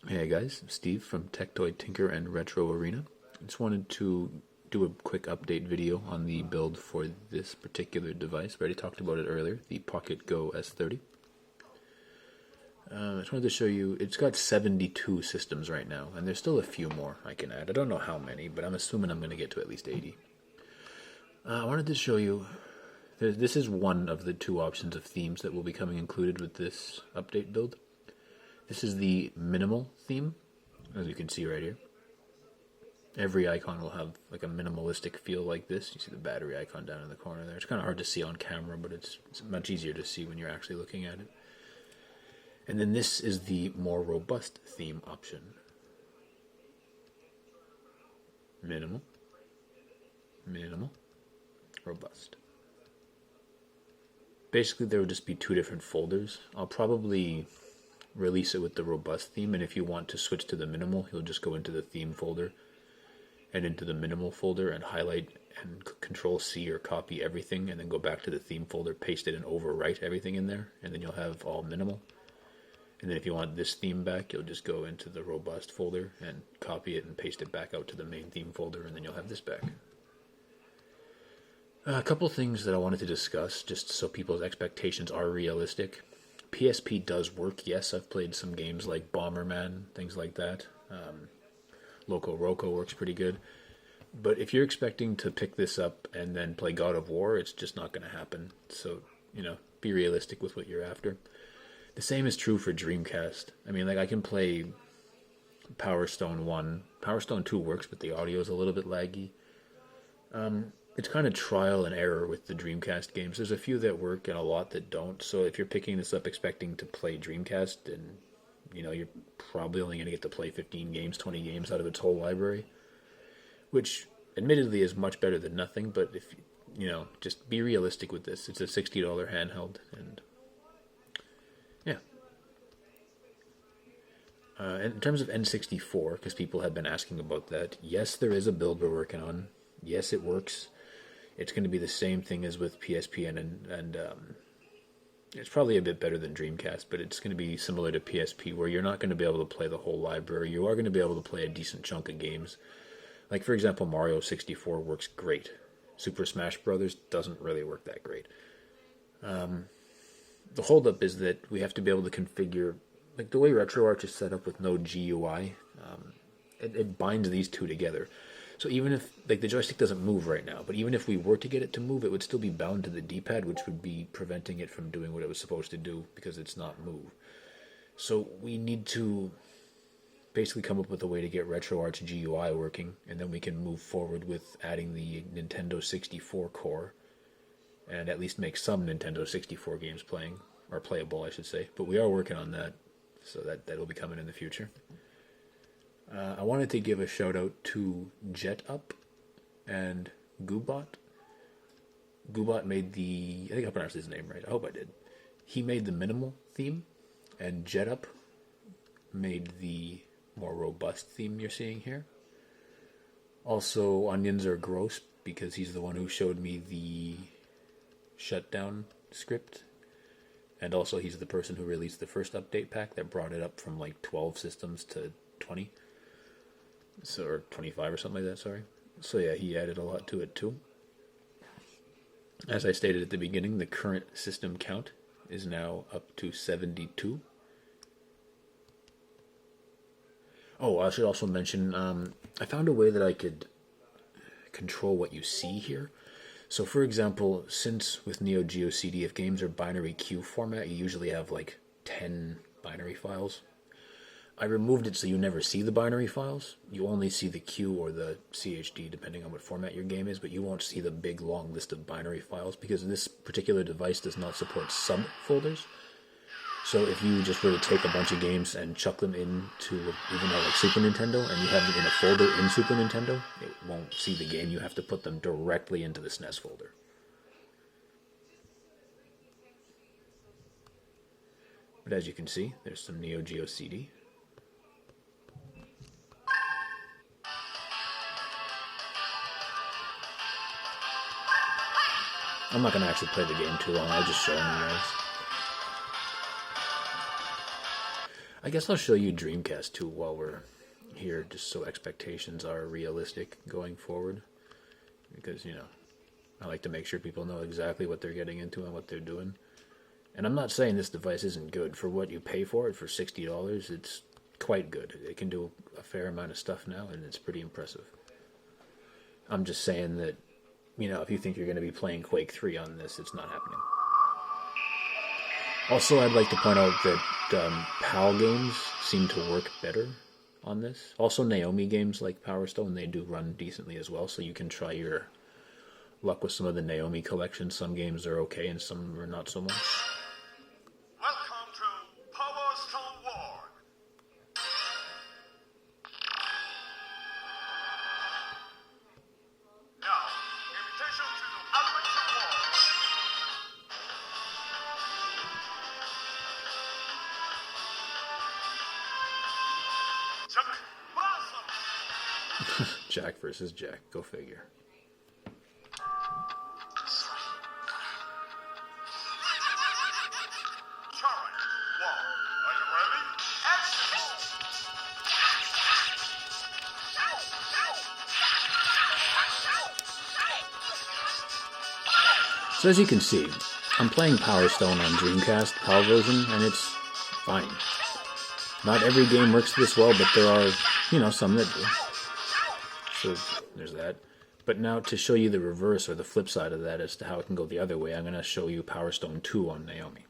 Hey guys, I'm Steve from Tech Toy Tinker and Retro Arena. I just wanted to do a quick update video on the build for this particular device. We already talked about it earlier, the Pocket Go S30. I just wanted to show you, it's got 72 systems right now, and there's still a few more I can add. I don't know how many, but I'm assuming I'm going to get to at least 80. I wanted to show you, this is one of the two options of themes that will be coming included with this update build. This is the minimal theme, as you can see right here. Every icon will have like a minimalistic feel like this. You see the battery icon down in the corner there. It's kind of hard to see on camera, but it's much easier to see when you're actually looking at it. And then this is the more robust theme option. Minimal, minimal, robust. Basically, there will just be two different folders. I'll probably release it with the robust theme, and if you want to switch to the minimal, you'll just go into the theme folder and into the minimal folder and highlight and Control C or copy everything, and then go back to the theme folder, paste it, and overwrite everything in there, and then you'll have all minimal. And then if you want this theme back, you'll just go into the robust folder and copy it and paste it back out to the main theme folder, and then you'll have this back. A couple things that I wanted to discuss, just so people's expectations are realistic. PSP does work, yes. I've played some games like Bomberman, things like that. Loco Roco works pretty good. But if you're expecting to pick this up and then play God of War, it's just not going to happen. So, be realistic with what you're after. The same is true for Dreamcast. I mean, like, I can play Power Stone 1. Power Stone 2 works, but the audio is a little bit laggy. It's kind of trial and error with the Dreamcast games. There's a few that work and a lot that don't. So if you're picking this up expecting to play Dreamcast, then you're probably only going to get to play 15 games, 20 games out of its whole library, which admittedly is much better than nothing. But if just be realistic with this. It's a $60 handheld, and yeah. In terms of N64, because people have been asking about that, yes, there is a build we're working on. Yes, it works. It's going to be the same thing as with PSP, and it's probably a bit better than Dreamcast, but it's going to be similar to PSP, where you're not going to be able to play the whole library. You are going to be able to play a decent chunk of games. Like, for example, Mario 64 works great. Super Smash Bros. Doesn't really work that great. The holdup is that we have to be able to configure, like the way RetroArch is set up with no GUI, it binds these two together. So even if, like, the joystick doesn't move right now, but even if we were to get it to move, it would still be bound to the D-pad, which would be preventing it from doing what it was supposed to do because it's not move. So we need to basically come up with a way to get RetroArch GUI working, and then we can move forward with adding the Nintendo 64 core, and at least make some Nintendo 64 games playable, I should say. But we are working on that, so that'll be coming in the future. I wanted to give a shout out to JetUp and Goobot. Goobot made I think I pronounced his name right. I hope I did. He made the minimal theme, and JetUp made the more robust theme you're seeing here. Also, Onions Are Gross, because he's the one who showed me the shutdown script. And also, he's the person who released the first update pack that brought it up from like 12 systems to 20. So, or 25 or something like that, sorry. So yeah, he added a lot to it too. As I stated at the beginning, the current system count is now up to 72. Oh, I should also mention, I found a way that I could control what you see here. So for example, since with Neo Geo CD, if games are binary Q format, you usually have like 10 binary files. I removed it so you never see the binary files. You only see the Q or the CHD, depending on what format your game is, but you won't see the big long list of binary files because this particular device does not support subfolders. So if you just were to take a bunch of games and chuck them into, even though like Super Nintendo, and you have them in a folder in Super Nintendo, it won't see the game. You have to put them directly into the SNES folder. But as you can see, there's some Neo Geo CD. I'm not going to actually play the game too long, I'll just show you guys. I guess I'll show you Dreamcast too while we're here, just so expectations are realistic going forward. Because, I like to make sure people know exactly what they're getting into and what they're doing. And I'm not saying this device isn't good. For what you pay for it, for $60, it's quite good. It can do a fair amount of stuff now, and it's pretty impressive. I'm just saying that, if you think you're going to be playing Quake 3 on this, it's not happening. Also, I'd like to point out that PAL games seem to work better on this. Also, Naomi games like Power Stone, they do run decently as well, so you can try your luck with some of the Naomi collections. Some games are okay and some are not so much. Welcome to Power Stone War. Now, invitation to the Adventure War. Jack Blossom. Jack versus Jack, go figure. So as you can see, I'm playing Power Stone on Dreamcast, PAL version, and it's fine. Not every game works this well, but there are, some that do. So there's that. But now to show you the reverse or the flip side of that as to how it can go the other way, I'm going to show you Power Stone 2 on Naomi.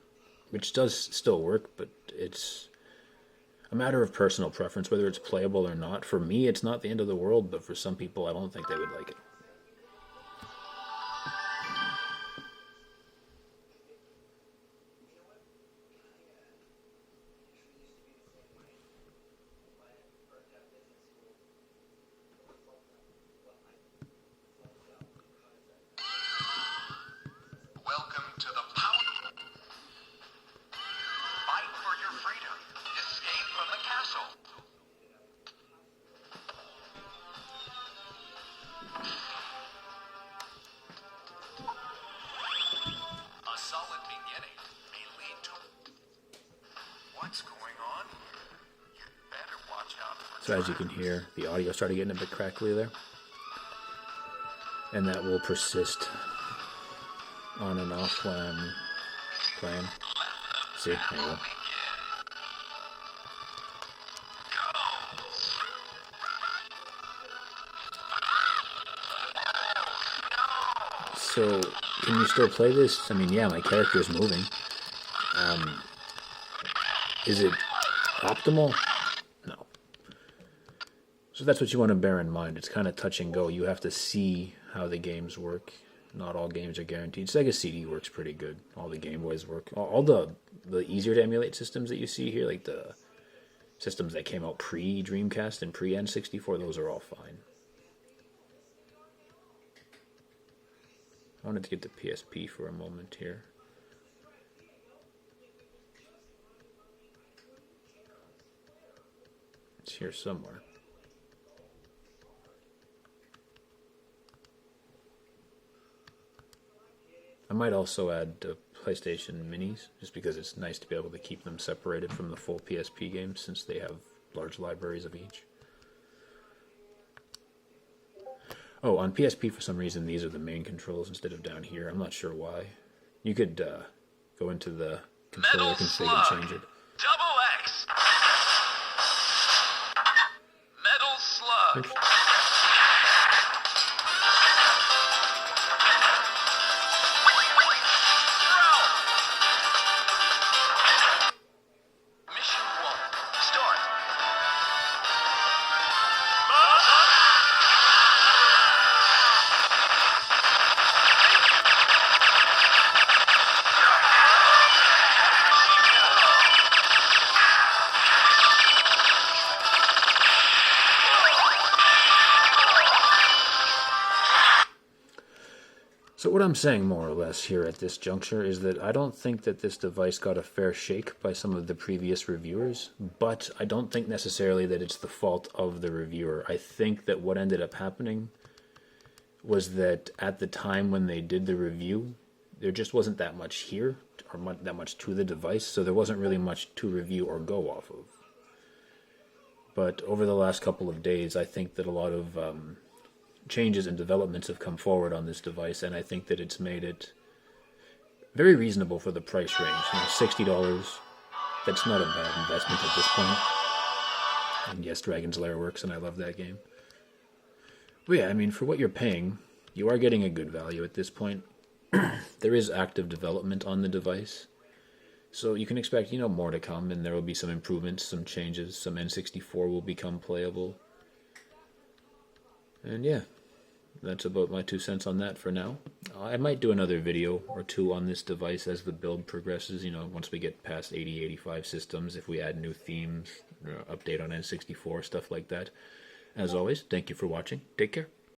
Which does still work, but it's a matter of personal preference, whether it's playable or not. For me, it's not the end of the world, but for some people, I don't think they would like it. So as you can hear, the audio started getting a bit crackly there. And that will persist on and off when I'm playing. See, there you go. So, can you still play this? I mean, yeah, my character is moving. Is it optimal? No. So that's what you want to bear in mind. It's kind of touch and go. You have to see how the games work. Not all games are guaranteed. Sega CD works pretty good. All the Game Boys work. All the easier to emulate systems that you see here, like the systems that came out pre-Dreamcast and pre-N64, those are all fine. I wanted to get the PSP for a moment here. It's here somewhere. I might also add PlayStation Minis, just because it's nice to be able to keep them separated from the full PSP games, since they have large libraries of each. Oh, on PSP, for some reason, these are the main controls instead of down here. I'm not sure why. You could go into the controller config and change it. Double X. Metal Slug. Oops. Mission 1. Start. So what I'm saying more or less here at this juncture is that I don't think that this device got a fair shake by some of the previous reviewers, but I don't think necessarily that it's the fault of the reviewer. I think that what ended up happening was that at the time when they did the review, there just wasn't that much here, or that much to the device, so there wasn't really much to review or go off of. But over the last couple of days, I think that a lot of changes and developments have come forward on this device, and I think that it's made it very reasonable for the price range. $60, that's not a bad investment at this point. And yes, Dragon's Lair works, and I love that game. But yeah, I mean, for what you're paying, you are getting a good value at this point. There is active development on the device, so you can expect, more to come, and there will be some improvements, some changes, some N64 will become playable. And yeah, that's about my 2 cents on that for now. I might do another video or two on this device as the build progresses, once we get past 80, 85 systems, if we add new themes, update on N64, stuff like that. As always, thank you for watching. Take care.